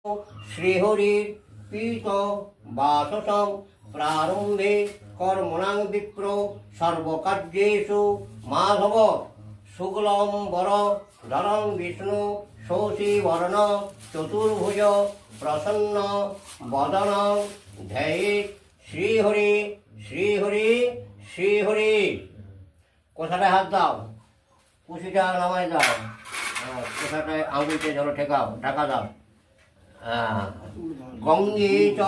শ্রীহরির পীত বাসসং প্রারম্ভে কর্মণাং বিপ্র সর্বকার্যেষু মাধব শুক্লম্বর ধরং বিষ্ণু শশীবর্ণ চতুর্ভুজ প্রসন্ন বদন ধ্যায়েৎ শ্রীহরি শ্রীহরি শ্রীহরি। কোথাটায় হাত দাও, কুশিটা নামায় দাও, কোথাটায় আঙুলতে ধরো, ঠেকাও, ঢাকা দাও। গঙ্গে চ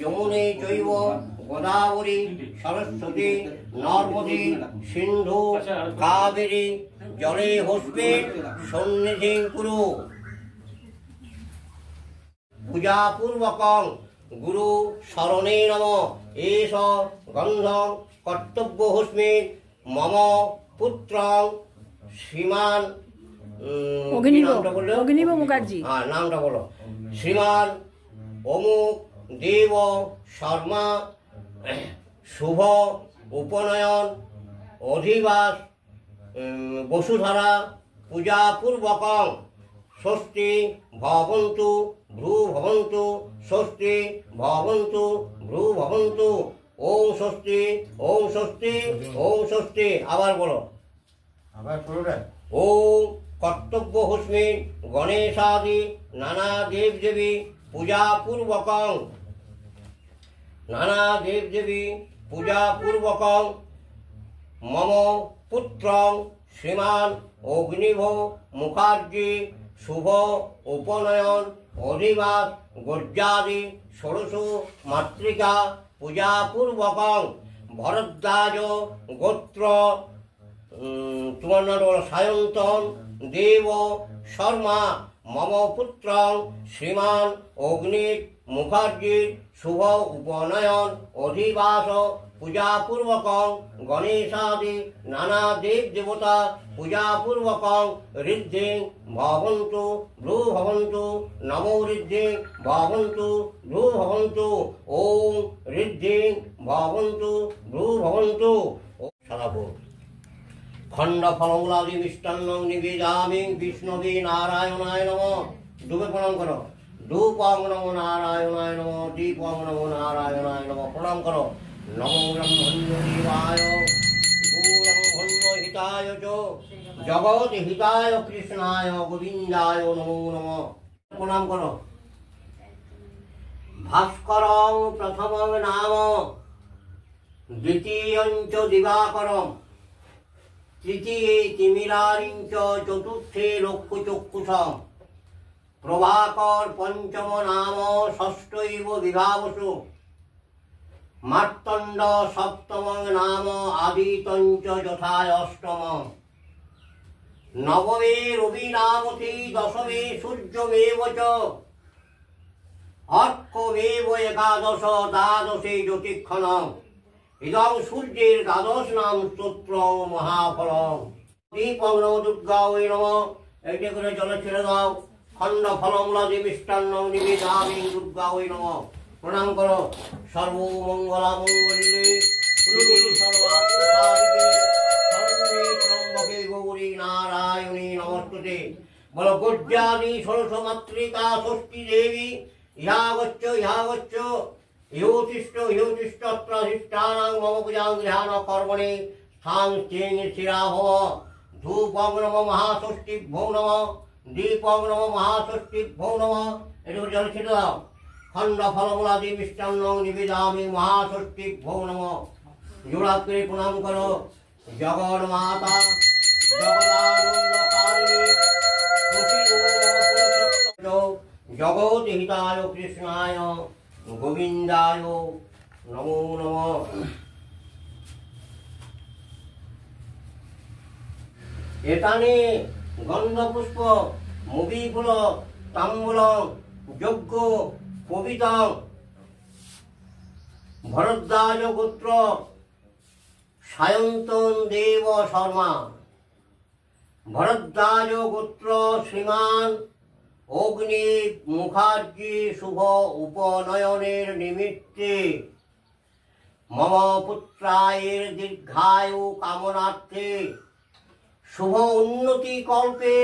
যমুনে চৈব গোদাবরী সরস্বতী নর্মদে সিন্ধু কাবেরী জলে হস্তে সন্নিধিং কুরু। পূজাপূর্বকং গুরু শরণে নম এষ গন্ধং কর্তব্যহস্মি মম পুত্রং শ্রীমান অগ্নিব মুখার্জি। হ্যাঁ, নামটা বলো। শ্রীমান অমুক দেব শর্মা শুভ উপনয়ন অধিবাস বসুধারা পূজাপূর্বকং ষষ্ঠী ভবন্তু ভ্রু ভবন্তু ষষ্ঠী ভবন্তু ভ্রু ভবন্তু ওম ষষ্ঠী ওম ষষ্ঠী ওম ষষ্ঠী। আবার বলো, আবার শুরুটা। ওম কর্তব্য হস্মি গণেশাদি নানা দেব দেবী পূজাপূর্বকং নানা দেব দেবী পূজাপূর্বকং মম পুত্রং শ্রীমান অগ্নিভ মুখার্জি শুভ উপনয়ন অধিবাস গর্যাদি ষোড়শ মাতৃকা পূজাপূর্বকং ভরদ্বাজ গোত্র তোমার নাম সায়ন্তন দেব শর্মা মম পুত্রং শ্রীমান অগ্নিত মুখার্জির শুভ উপনয়ন অধিবাস পূজাপূর্বকং গণেশাদি নানা দেব দেবতা পূজাপূর্বকং ঋদ্ধিং ভবন্তু ভ্রু ভবন্তু নমো ঋদ্ধিং ভবন্তু ভ্রু ভবন্তু ওম ঋদ্ধিং ভবন্তু ভ্রু ভবন্তু। সদাপুর খণ্ড ফলমূলাদি মিষ্টান্ন নিবেদামি বিষ্ণবে নারায়ণায় নমঃ। ডুবে প্রণাম করো। ধূপং নমো নারায়ণায় নমঃ, দীপং নমো নারায়ণায় নমঃ। প্রণাম করো। নমো ব্রহ্মণ্যদেবায় গৌরঙ্ঘন্য হিতায় চ জগৎ হিতায় কৃষ্ণায় গোবিন্দায় নমো নমঃ। প্রণাম করো। ভাস্করং প্রথমং নাম দ্বিতীয়ং চ দিবাকরং তৃতীয়ে তিমিরারিং চ চতুর্থে লক্ষ্যচক্ষুষম প্রভাকর পঞ্চম নাম ষষ্ঠৈব বিভাবসু মার্তণ্ড সপ্তমং নাম আদিতং চ যথায় অষ্টমম নবমে রবিনামতি দশমে সূর্যমেব চ অর্কমেব একাদশ দ্বাদশে জ্যোতিক্ষণম ইদং সূর্যের দ্বাদশ নাম স্তোত্র মহাফলম। দীপং নম দুর্গা ওই নম। এইটা করে জলে ছেড়ে দাও। খণ্ড ফলমূলাদি মিষ্টান্ন নিবেদামি দুর্গা ওই নম। প্রণাম করো। সর্বমঙ্গলা মঙ্গলে ত্রম্বকে গৌরী নারায়ণী নমস্তুতে। বলো গর্যাদি ষোড়শ মাতৃকা ষষ্ঠী দেবী ইহাগচ্ছ ইহাগচ্ছ ইহোতিষ্ঠ ইহোতিষ্ঠত্রাধিষ্ঠানাং মম পূজাং গৃহাণ কর্মণি স্থান চেং শিরা ভব। ধূপং নম মহাষষ্ঠীভ্যো নম, দীপং নম মহাষষ্ঠীভ্যো নম। এটা জল ছেড়ে দাও। খণ্ড ফলমূলাদি মিষ্টান্ন নিবেদামি মহাষষ্ঠীভ্যো নম। জোড়া করে প্রণাম করো। জগন মাতা জগদানন্দকারিণী জগৎ হিতায় কৃষ্ণায় গোবিন্দায় নমো নমঃ। এখানে গন্ধপুষ্প মুবি ফুল তাম্বুলং যজ্ঞ পবিতং ভরদ্বাজ গোত্র সায়ন্তন দেব শর্মা। ভরদ্বাজ গোত্র শ্রীমান অগ্নি মুখার্জি শুভ উপনয়নের নিমিত্তে মম পুত্রায়ের দীর্ঘায়ু কামনার্থে শুভ উন্নতি কল্পে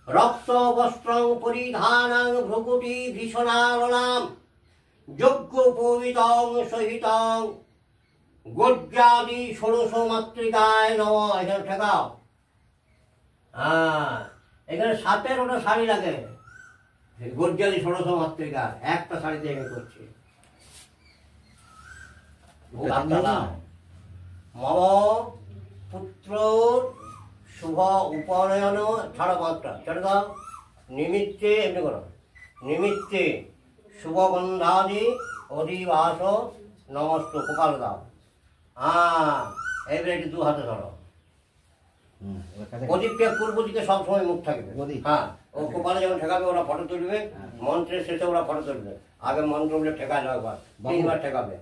রক্ত বস্ত্রং পরিধানাং ভ্রুকুটি ভীষণারণাম যজ্ঞোপবীতং সহিতং গজ্জাদি ষোড়শ মাতৃকায় নম। এখানে ঠেকাও। হ্যাঁ, এখানে 17টা শাড়ি লাগে। গজ্জাদি ষোড়শ মাতৃকা একটা শাড়িতে আমি করছি। মম পুত্র শুভ উপনয়ন ছাড়া মাত্রা ছেড়ে দাও। নিমিত্তে এমনি করো। নিমিত্তে শুভগন্ধাদি অধিবাস নমস্ত কপাল দাও। এবারে একটু 2 হাতে ধরো। প্রদীপটা পূর্ব দিকে সবসময় মুখ থাকবে। হ্যাঁ, ও কপালে যখন ঠেকাবে ওরা ফটো তুলবে, মন্ত্রের শেষে ওরা ফটো তুলবে। আগে মন্ত্র বলে ঠেকায় দাও, একবার 3বার ঠেকাবে।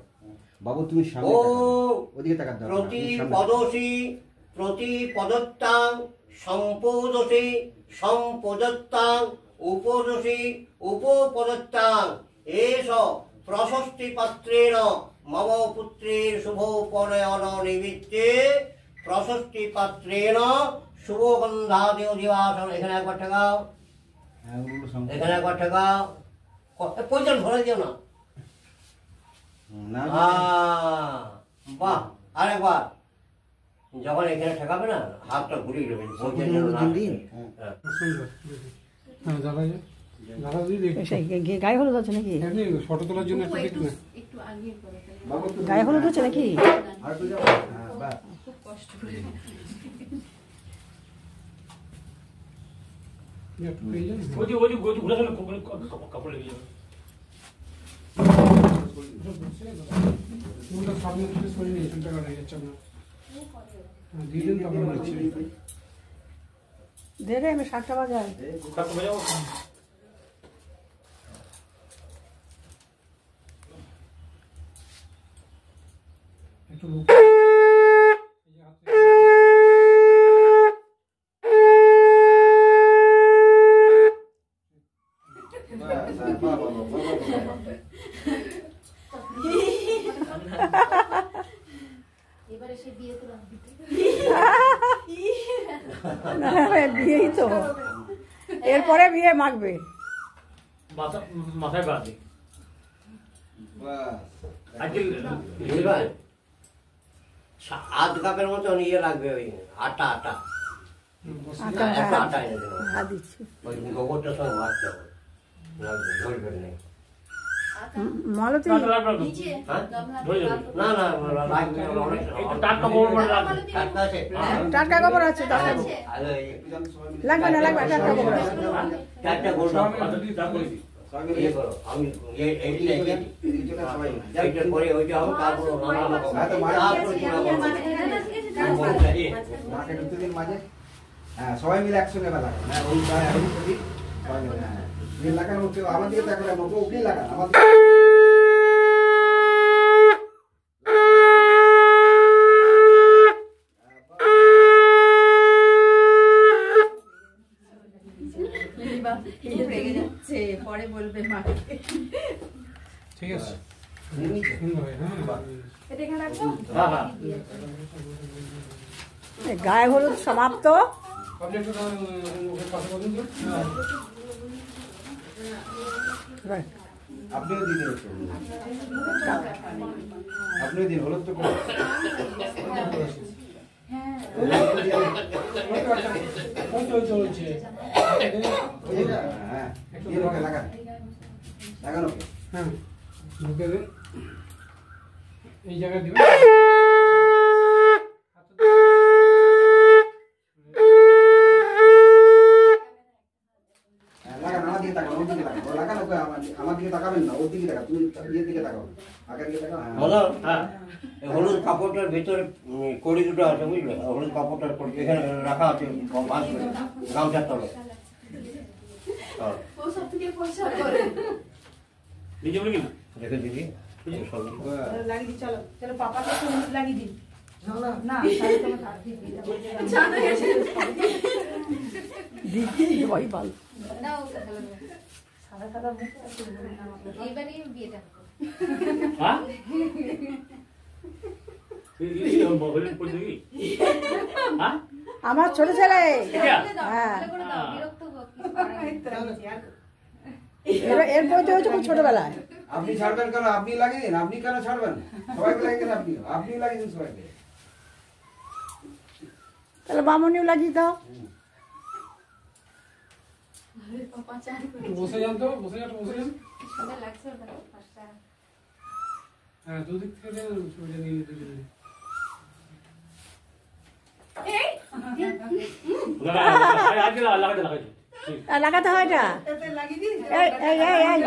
বাবু তুমি ও প্রতি পদসি প্রতি পদত্তাং সম্পদসি সম্পদত্তাং উপদসি উপপদত্তাং এষ প্রশস্তি পাত্রেণ মম পুত্রের শুভ উপনয়ন নিমিত্তে প্রশস্তি পাত্রেণ শুভগন্ধাদি অধিবাসন। এখানে একবার ঠেকাও, এখানে একবার ঠেকাও। পয়সা ধরে দিও না। বাহ, আরেকবার। যখন এখানে ঠেকাবে না, হাতটা ঘুরিয়ে দেবে। গায়ে হলুদ আছে নাকি? ফটো তোলার জন্য গায়ে হলুদ আছে নাকি? খুব কষ্ট করে কাপড় লেগে যাবে। সামনে থেকে সরিয়ে নিয়ে টাকা হয়ে যাচ্ছে আপনার দিয়ে দিন। তারপরে দে রে, আমি 7টা বাজাই। একটু বিয়েই তো, এরপরে বিয়ে মাখবে মাথায় বাঁধে। আধ কাপের মতন ইয়ে লাগবে, ওই আটা আটা আটা এনে দেবো। ওই গোবরটার সঙ্গে মারতে হবে, ধরবে নেই। মালতী না না টাটকা খবর আছে, লাগবে না লাগবে, টাটকা খবর আছে। আমি পরে ওইটা হবে, তারপর সবাই মিলে একসঙ্গে লাগান। হ্যাঁ, ওই সবাই মিলে। হ্যাঁ, লাগান। আমার দিকে তাকাবেন, ওকে লাগান। আমার পরে বলবে মা। ঠিক আছে, গায়ে হলুদ সমাপ্ত। আপনিও দিন, আপনিও দিন। হলুদ তো লাগান, লাগানো। হ্যাঁ, ঢুকে দেন এই জায়গায় দিবেন। লাগান, আমার দিকে তাকান, ওর দিকে লাগান। লাগান, ওকে আমার দিকে তাকাবেন না, ওর দিকে তাকান। তুমি ইয়ের দিকে তাকাও, আগের দিকে তাকাও। হলুদ কাপড়টার ভিতরে কড়ি দুটো আছে, বুঝলে? হলুদ কাপড়টার এখানে রাখা আছে, গামছার তলে। দেখে দিদি লাগিয়ে দিই, চলো চলো পাপাকে হলুদ লাগিয়ে দিই। না ভয় পাল। সাদা সাদা মুখ এইবারই বিয়েটা। আমার ছোট ছেলে। বিরক্ত তো লাগিয়েছি আর এর পৈতে হয়েছে খুব ছোটবেলায়। আপনি ছাড়বেন কেন? আপনি লাগিয়ে দিন। আপনি কেন ছাড়বেন? সবাইকে লাগিয়ে দিন। আপনি লাগিয়ে দিন সবাইকে। তাহলে বামনিও লাগিয়ে দাও। একটু বসে যান তো, বসে যান, বসে যান। হ্যাঁ, দুদিক থেকে দেন, ছবিটা নিয়ে নিতে দিন। লাগাতে হয় এটা। এতে লাগিয়ে দিই এই এই এই এই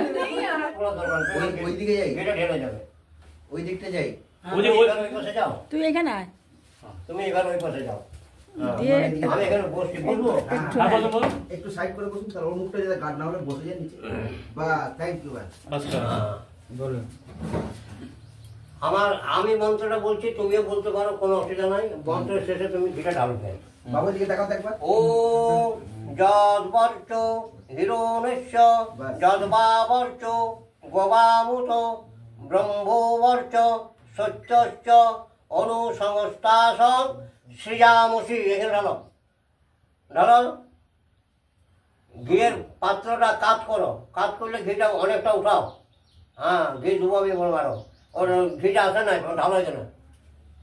ওই দিকে যাই, এটা ঢেলে যাবে। ওই দিকটা যাই। তুমি এবার ওই পাশে যাও। তুই এখানে আয়। তুমি এবার ওই পাশে যাও। দিয়ে আমি এখানে বসছি, বলবো? একটু সাইড করে বসুন, তাহলে ওর মুখটা যাতে গার্ড না হলে বসে যায় নিচে। বা থ্যাংক ইউ ভাই। বলুন। আমি মন্ত্রটা বলছি, তুমিও বলতে পারো, কোনো অসুবিধা নাই। মন্ত্রের শেষে তুমি ঘিটা ঢালবে। বাবুর দিকে তাকাও তো একবার। ও যদ্বর্চ হিরণ্যস্য যদ্বাবর্চ গোবামুত ব্রহ্মবর্চ সত্যশ্চ অনুসংস্থাসং সৃজামসি। এখানে ঢালো, ঢালো। ঘিয়ের পাত্রটা কাজ করো, কাজ করলে ঘিটা অনেকটা উঠাও। হ্যাঁ, ঘি ডুবাবি বল মারো। ওর ঘিটা আসে না, ঢালো এখানে,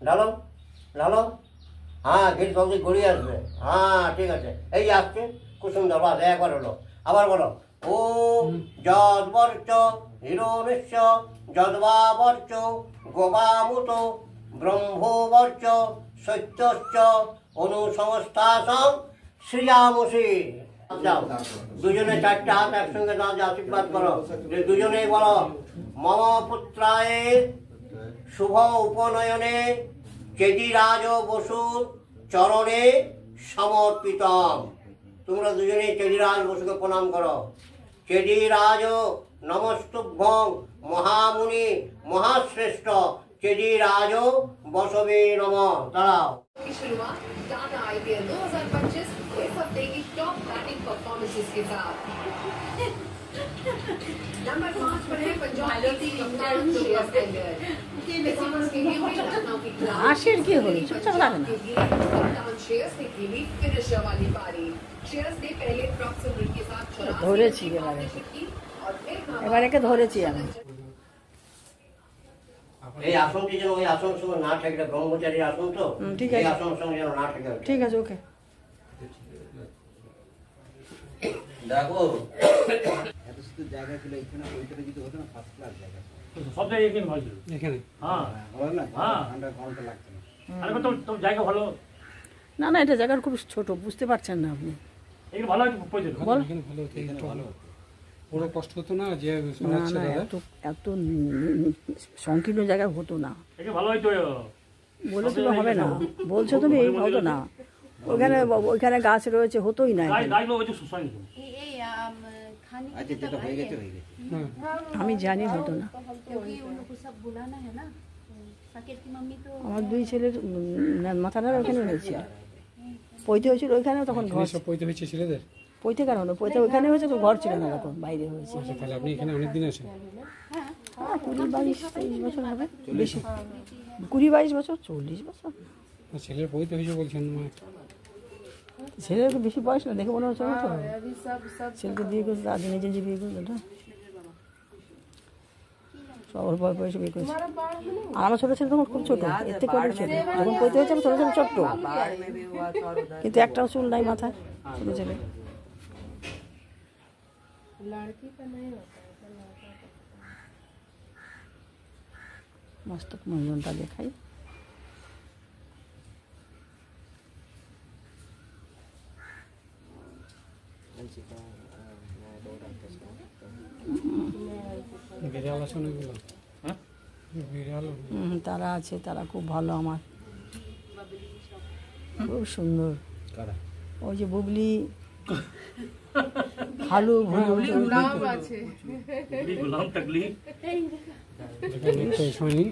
ঢালো ঢালো। হ্যাঁ, ঘি জলদি গড়িয়ে আসবে। হ্যাঁ, ঠিক আছে। এই আসছে, খুব সুন্দর। বাস, একবার হলো। আবার বলো। ও যদ্বর্চ হিরণ্যস্য যদ্বাবর্চ গোবামুত ব্রহ্মবর্চ সত্যশ্চ অনুসংস্থাসং সৃজামসি। যাও, দুজনে চারটে হাত একসঙ্গে দাও, আশীর্বাদ করো। দুজনেই বলো, মম পুত্রায় শুভ উপনয়নে চেদিরাজ বসুর চরণে সমর্পিতম। তোমরা দুজনেই চেদিরাজ বসুকে প্রণাম করো। চেদিরাজ নমস্তুভ্যং মহামুনি মহাশ্রেষ্ঠ চেদিরাজ বসবে নমঃ। দাঁড়াও। की शुरुआत टाटा आईपीएल 2025 इस हफ्ते की टॉप बैटिंग परफॉर्मेंसेस के साथ। नंबर 5 पर है पंजाब की कप्तान श्रेयस अय्यर। इस ओवर के लिए हुई लखनऊ की হাসির কি হলো? চুপচাপ লাগে না। कप्तान श्रेयस ने खेली फिनिशर वाली पारी। श्रेयस ने पहले प्रॉक्सन रन के साथ 84 ধরেছি रन की এবারে। पार्टनरशिप की और फिर এবারেকে ধরেছি আমি। এই আসনটি যেন ওই আসন সঙ্গে না ঠেকে, ব্রহ্মচারীর আসন তো, ঠিক এই আছে। আসনের সঙ্গে যেন না ঠেকে। ঠিক আছে, ওকে। দেখো, এত সুন্দর জায়গা ছিল এখানে, ওইটাতে যদি হতো না ফার্স্ট ক্লাস জায়গা। সব জায়গায় এখানে ভালো ছিল। এখানে হ্যাঁ, ভালো না? হ্যাঁ। ঠান্ডা গরমটা লাগছে না। আরে তো তো জায়গা ভালো, না না, এটা জায়গা খুব ছোট, বুঝতে পারছেন না আপনি। এখানে ভালো হয়তো পয়সা। বল। এখানে ভালো হতো, একটু ভালো হতো। বড় কষ্ট হতো না যে না শোনাচ্ছে না, দাদা। এত এত সংকীর্ণ জায়গা হতো না। এখানে ভালো হয়তো। বলে তো হবে না, বলছো তুমি, এই হতো না। ওখানে ওইখানে গাছ রয়েছে, হতোই না এখানে। গাছ ওই যে সুসাইন। আচ্ছা, যেটা হয়ে গেছে হয়ে গেছে। হ্যাঁ, আমি জানি হতো না। क्योंकि उन लोग को सब बुलाना है ना। साकेत की मम्मी तो আমার দুই ছেলের মাথাটা ওখানে হয়েছিল, পৈতে হয়েছিল ওইখানে, তখন ঘর। সব পৈতে হয়েছে ছেলেদের। পৈতে কেন হলো? পৈতে ওইখানে হয়েছে তো, ঘর ছিল না, তখন বাইরে হয়েছে। আচ্ছা, তাহলে আপনি এখানে অনেক দিন আছেন। 20-22-23 বছর হবে, বেশি। 20-22 বছর, 40 বছর। আর ছেলের পৈতে হয়েছে বলছেন মা। ছেলের তো বেশি বয়স না, দেখে মনে হচ্ছে না তো। ছেলেকে বিয়ে করছে, আজ নিজে নিজে বিয়ে করছে না, সবার বয়সে বিয়ে করেছে। আর আমার ছোট ছেলে তখন খুব ছোট, এর থেকে অনেক ছোট। যখন পৈতে হয়েছে আমার ছোট ছেলে ছোট্ট, কিন্তু একটাও চুল নাই মাথায় ছোট ছেলে। মস্তক মঞ্জনটা দেখাই। বিড়াল আছে অনেকগুলো। হ্যাঁ, বিড়াল তারা আছে, তারা খুব ভালো আমার, খুব সুন্দর। ওই যে বুবলি, হালু, गुलाम तकलीफ। শোনি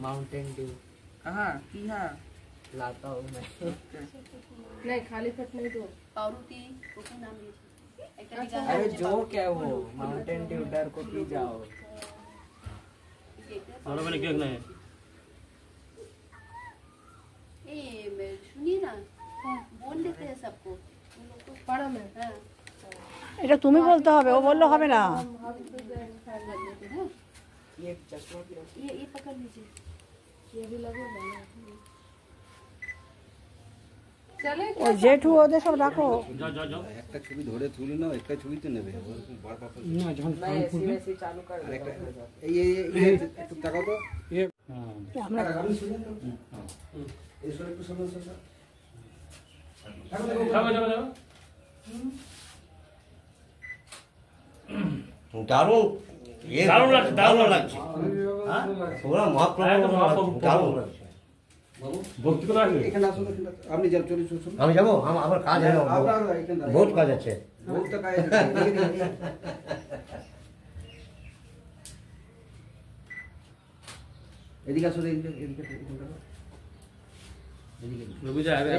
माउंटेन ड्यू कहाँ लाता हूँ मैं। नहीं खाली पेट नहीं दो। पावरुटी कोको नाम लीजिए। अरे जो क्या वो माउंटेन ड्यू डर को पी जाओ। और मैंने क्या करना है? सुनिए ना, बोल देते हैं सबको, उन लोग को पढ़ो मैं हाँ এটা তুমি বলতে হবে, ও বললে হবে না। ये पकड़ लीजिए, ये भी लगेगा ना। चले ও জেঠু ওদের সব রাখো। जाओ जाओ जाओ একটা ছবি ধরে তুলে নাও, একটা ছবি তো নেবে বারবার না যখন मैं ऐसे वैसे चालू कर আরেকটা दूंगा। এই একটু তাকাও তো আমরা আমি শুনি তো এই সরে একটু সামনে সরে जाओ जाओ जाओ দারুণ দারুণ লাগছে, দারুণ লাগছে হ্যাঁ ওরা একদম মহাপ্রভু। মহাপ্রভু দারুণ লাগছে। বাবু ভক্তি করে আসবে এখানে আসুন, এখানে আপনি যান, চলে চলুন। আমি যাবো, আমার কাজ আছে, আপনার এখানে বহুত কাজ আছে। বহুত কাজ আছে, দেখে দিন। এদিকে আসলে এদিকে রবি যা আগে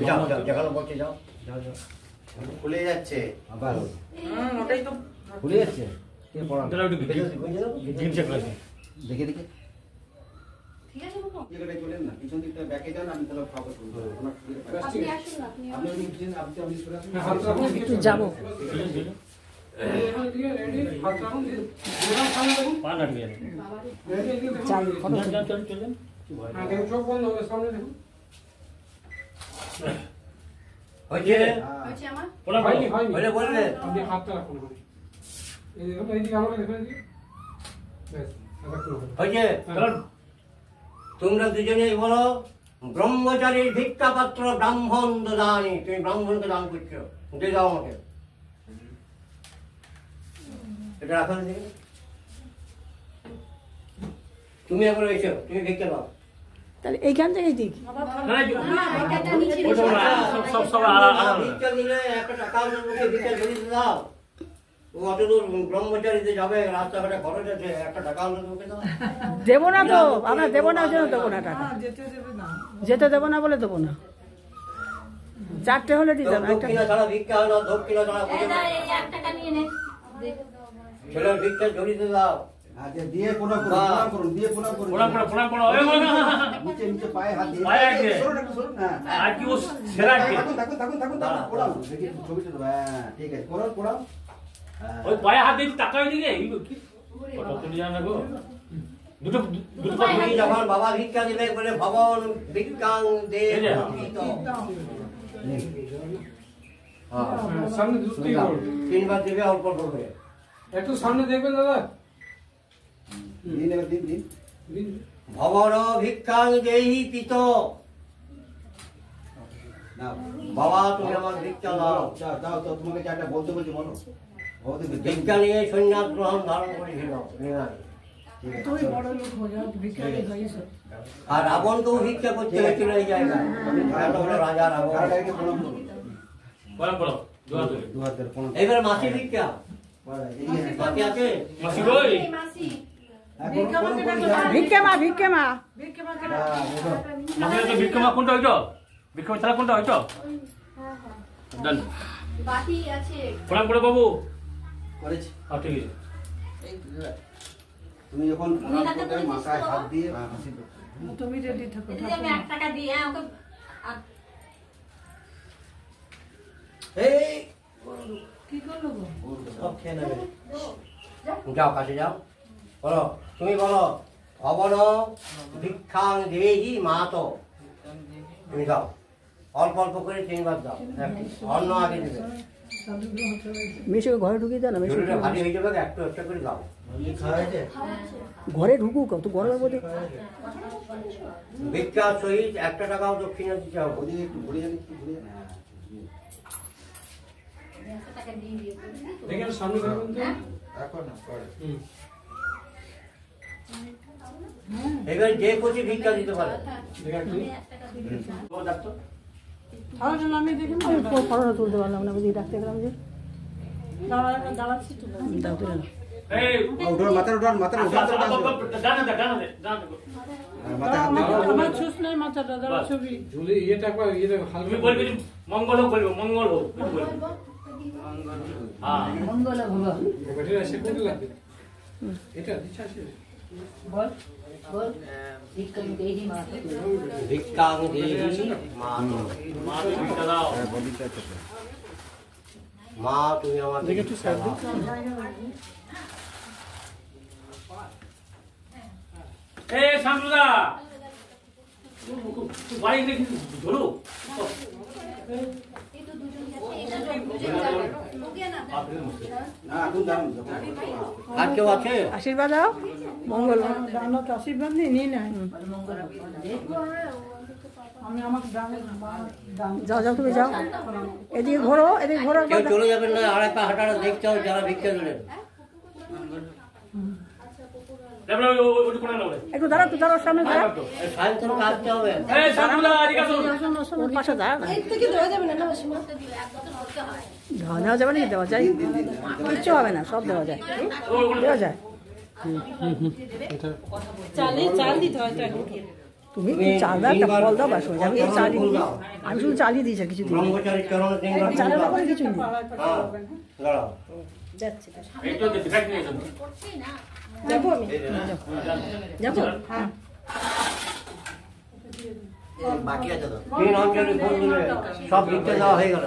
যাও যাও, যেখানে বলছে যাও যাও যাও। খুলে যাচ্ছে আবার ওটাই তো খুলে যাচ্ছে কে পড়া চলো একটু জিম চেক করে দেখে দেখে ঠিক আছে বাবা জায়গাটায় চলেন না, পিছন দিকটা ব্যাকে যান, আমি তাহলে খাবার করবো। ওনার শরীরে পায়ে- আপনি আসুন না আপনি আপনি ওদিকে পিছনে, আপনি সরে আসুন। হাত রাখুন, একটু যাবো। এখানে দিয়ে রেডি, হাত রাখুন, যেরকম সামনে দেখুন, পা না দিয়ে রেডি এদিকে দেখুন। চাই ফটো চল চল চল চল হ্যাঁ, দেখুন, চোখ বন্ধ হবে, সামনে দেখুন। হয়েছে হয়েছে আমার পোলা হয়নি, হয়নি। বলে বললে আপনি হাতটা রাখুন ওখানে। এই দেখুন, এইদিকে আমাকে দেখুন, এইদিকে। ব্যাস, এতক্ষণ হলো। হয়েছে চল তোমরা দুজনেই বলো, ব্রহ্মচারীর ভিক্ষা পাত্র ব্রাহ্মণ দানি। তুমি ব্রাহ্মণকে দান করছো, দিয়ে দাও আমাকে। এটা রাখো না দেখি। তুমি একবার এসো, তুমি ভিক্ষা দাও। তাহলে এইখান থেকেই দিক। না এটা নিচে ওটা না সব সব আলাদা ভিক্ষা দিলে একটা টাকা মুখে ভিক্ষা ধরিয়ে দাও। ও অত দূর ব্রহ্মচারীতে যাবে, রাস্তাঘাটে খরচ আছে, একটা টাকা মুখে দাও। দেবো না তো, আমরা দেবো না, ওই জন্য দেবো না টাকা। যেতে দেবো না বলে দেবো না। চারটে হলে দিতাম একটা। দক্ষিণা ছাড়া ভিক্ষা হয় না, দক্ষিণা ছাড়া এই কোনো দাও, না। এই 1 টাকা নিয়ে নে ছেলের ভিক্ষা ধরিয়ে দাও। আচ্ছা, দিয়ে প্রণাম করুন, প্রণাম করুন, দিয়ে প্রণাম করুন। পোলা পোলা ওই নিচে নিচে পায়ে হাত দিয়ে পায়ে হাত দিয়ে। সরুন, একটু সরুন, হ্যাঁ। আর কি ও সেরা কি থাকুন, থাকুন, থাকুন, থাকুন, থাকুন, প্রণাম। দেখি একটু ছবি তুলবো, হ্যাঁ, ঠিক আছে, প্রণাম, প্রণাম। হ্যাঁ। ওই পায়ে হাত দিয়ে টাকা দিকে এইগুলো কি কত তুলি জানা গো দুটো দুটো তুমি যখন বাবা ভিক্ষা দিবে বলে ভগবান ভিক্ষাং দে। এই যে। হ্যাঁ, হ্যাঁ, সামনে দুটো করুন। তিনবার দেবে অল্প অল্প করে। একটু সামনে দেখবেন দাদা। দিন এবার দিন, দিন। দিন। ভবর ভিক্ষাং দেহি পিত। নাও। বাবা তুমি আমার ভিক্ষা দাও। যাও, যাও, যাও, তোমাকে যা একটা বলতে বলছি বলো। বলতে বলছি। ভিক্ষা নিয়ে সন্ন্যাস গ্রহণ ধারণ করেছিল। আর রাবণকেও ভিক্ষা করতে হয়েছিল এই জায়গায়। এত বড় রাজা রাবণ। কারাগারকে প্রণাম করুন। বলা বলো দোয়া করে দু হাত ধরে প্রণাম করুন। এবার মাসি ভিক্ষা এদিকে, বাকি আছে। মাসি কই এই মাসি হ্যাঁ, প্রণাম করুন, যান। ভিক্ষে মা, ভিক্ষে মা। হ্যাঁ, বসো। মাসি তো বিক্রমা কোনটা হইতো বিক্রমা ছাড়া কোনটা হইতো হ্যাঁ হ্যাঁ ডান বাকি আছে প্রণাম করে বাবু করেছি। হ্যাঁ ঠিক আছে এই তো, তুমি যখন প্রণাম করবে, মাথায় হাত দিয়ে হাসি দেবে। এদিকে আমি 1 টাকা দিই হ্যাঁ ওকে এই সব খেয়ে নেবে। যাও কাছে যাও, বলো তুমি বলো, ভবন ভিক্ষাং দেহি মাতো। তুমি দাও অল্প অল্প করে তিনবার দাও। অন্ন আগে দেবে, মেশোকে ঘরে ঢুকিয়ে দাও না, মেশো শরীরটা ভারী হয়ে যাবে, একটু একটু করে দাও। ঘরে ঢুকুক, তো গরমের মধ্যে। ভিক্ষার সহিত 1 টাকাও দক্ষিণা দিতে হবে। ওদিকে একটু ঘুরে যান, একটু ঘুরে যান। হ্যাঁ। 1 টাকা দিয়ে দিই দেখেন সামনে দেখুন তো। হুম। এবার যে খুশি ভিক্ষা দিতে পারে। দেখেন একটু। 1 টাকা দিয়ে তোমার ডাক্তার আমি ফটোটা তুলতে পারলাম না, বুঝি ডাকতে গেলাম যে। দাও তুলে নাও। এই উঠুন, মাথার উঠান, মাথার উঠান, মাথার উঠান। জানা দে জানা দে হ্যাঁ, মাথায় হাত দিয়ে ঝুলি ইয়েটা একবার ইয়েটা তুমি হালকা বলবি যে মঙ্গল হোক বলবো মঙ্গল হোক বলবো হ্যাঁ ব্যাটারি সে কোনটা লাগবে? এটা দিচ্ছা আছে। বল বল ভিক্ষাং দেহি মাতা ভিক্ষাং দেহি মাতা। মা তুমি ভিক্ষা দাও। মা তুমি আমাকে ভিক্ষা দাও। এ শামসুদা বাড়ি দেখি ধরো আর কেউ আছে? আশীর্বাদ দাও, মঙ্গল দানক আশীর্বাদ নিয়ে নাই আমি আমাকে দান যাও যাও তুমি যাও, এদিকে ঘোরো, এদিকে ঘোরো। কেউ চলে যাবেন না, আড়াই পা হাঁটাটা দেখতে হবে যারা ভিক্ষা দিলেন। একটু দাঁড়াও, একটু দাঁড়াও, সামনে দাঁড়াও। সায়ন্তন কাঁদতে হবে। ওর পাশে দাঁড়াও না। দেওয়া যাবে না, দেওয়া যাবে না, দেওয়া যায়, কিচ্ছু হবে না, সব দেওয়া যায়, দেওয়া যায়। চাল দিতে হয় তুমি চাল দাও, একটা ফল দাও, বাস হয়ে যাবে। আমি শুধু চালিয়ে দিয়েছি, কিছু দিই ব্রহ্মচারীর চরণে তিনবার ফুল চালের দাও। ব্যাপারে কিছু নেই। হ্যাঁ, দাঁড়াও। যাচ্ছি, যাবো আমি যাবো। বাকি আছে তো তিন অঞ্চলে ফুল দিলে সব ভিক্ষা দেওয়া হয়ে গেল।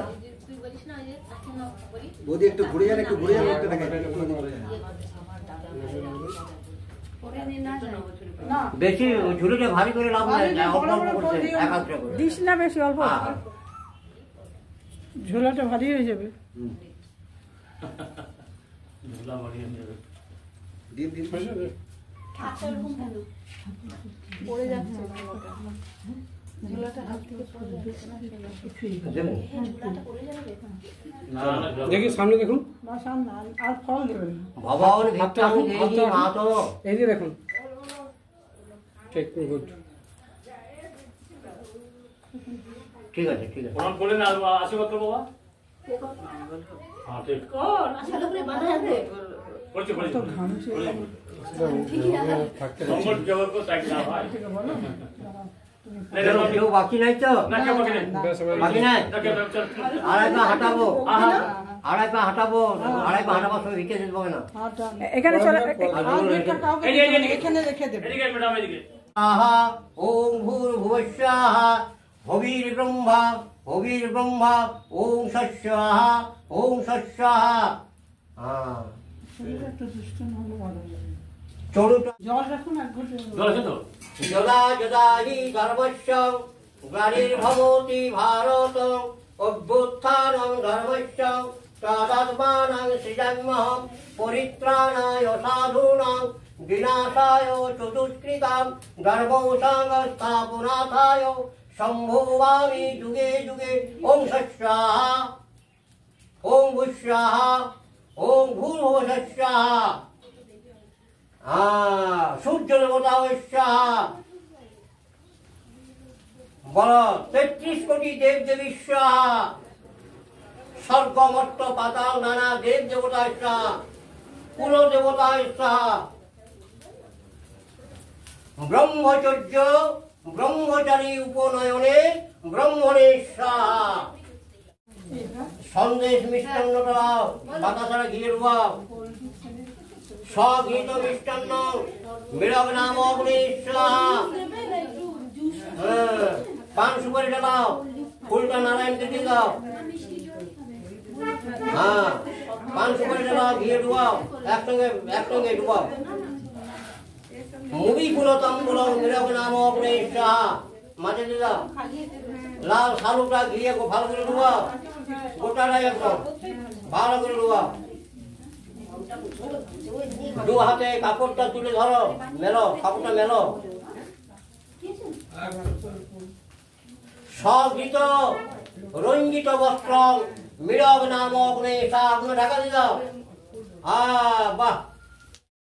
বৌদি একটু ঘুরে যান, একটু ঘুরে যান, লোকটা দেখে না বেশি ঝুলিটা ভারী করে লাভ নাই, অল্প অল্প করতে একাগ্র করে। দিস না বেশি, অল্প। হ্যাঁ। ঝোলাটা ভারী হয়ে যাবে দিন দিন পড়ে যাচ্ছে ঝোলাটা হাত থেকে পড়ে যাবে দেবেন? দেখি সামনে দেখুন, না সামনে আর ফল দেবেন ভগবান ভিক্ষাং দেহি মাতা। এই যে দেখুন, ঠিক গুড। ঠিক আছে, ঠিক আছে। প্রণাম করলেন, আশীর্বাদ করবো বাবা। হ্যাঁ ঠিক করছি করছি মঙ্গল জগৎ কো ত্যাগ না হয়। কেউ বাকি নাই তো? না কেউ বাকি নেই। বাকি নাই? না কেউ চল। আড়াই পা হাঁটাবো, আড়াই পা হাঁটাবো, আড়াই পা হাঁটাবার সময় ভিক্ষা দিতে পারবে না। এখানে চলে, এই যে এদিকে এখানে রেখে দেবে এদিকে ম্যাডাম এদিকে। আহা ওম ভূর্ভুবস্যাহা ভবির্ব্রহ্মা ভবির্ব্রহ্মা ওম স্বস্যাহা ওম স্বস্যাহা। হ্যাঁ, একটু দুষ্ট না হলে ভালো হবে। চড়ুটা জল রাখুন এক ঘুটে জল আছে তো? যদা যদা হি ধর্মস্য গ্লানির্ভবতি ভারত অভ্যুত্থানং ধর্মস্য তদাত্মানং সৃজাম্যহং পরিত্রাণায় সাধূনাং বিনাশায় চতুষ্কৃতাং ধর্মসংস্থাপনাথায় সম্ভবামি যুগে যুগে। ওম স্বস্যাহা ওম ভূস্যাহা ওম ভূর্ভুবস্যাহা। সূর্য দেবতা স্বাহা। বল 33 কোটি দেব দেবী স্বাহা। স্বর্গ মর্ত পাতাল নানা দেব দেবতা স্বাহা। কুল দেবতা স্বাহা। ব্রহ্মচর্য ব্রহ্মচারী উপনয়নে ব্রহ্মণে স্বাহা। সন্দেশ মিষ্টান্ন দাও, বাতাসারা ঘিরে ডুবাও। স্বঘৃত মিষ্টান্ন মিলক নাম অগ্নি স্বাহা। পান সুপারিটা দাও, ফুলটা নারায়ণকে দিয়ে দাও। হ্যাঁ, পান সুপারিটা দাও, ঘিরে ডুবাও, একসঙ্গে ডুবাও। মুড়ি ফুল তাম্বুল মিলক নাম অগ্নি স্বাহা। মাঝে দিয়ে দাও। লাল শালুটা ঘিরে ভালো করে ডুবাও, গোটাটাই একদম ভালো করে ডুবাও। দু হাতে কাপড়টা তুলে ধরো, মেলো কাপড়টা মেলো। স্বঘৃত রঞ্জিত বস্ত্র মিলক নাম অগ্নি স্বাহা। ঢাকা দিয়ে দাও। বাহ,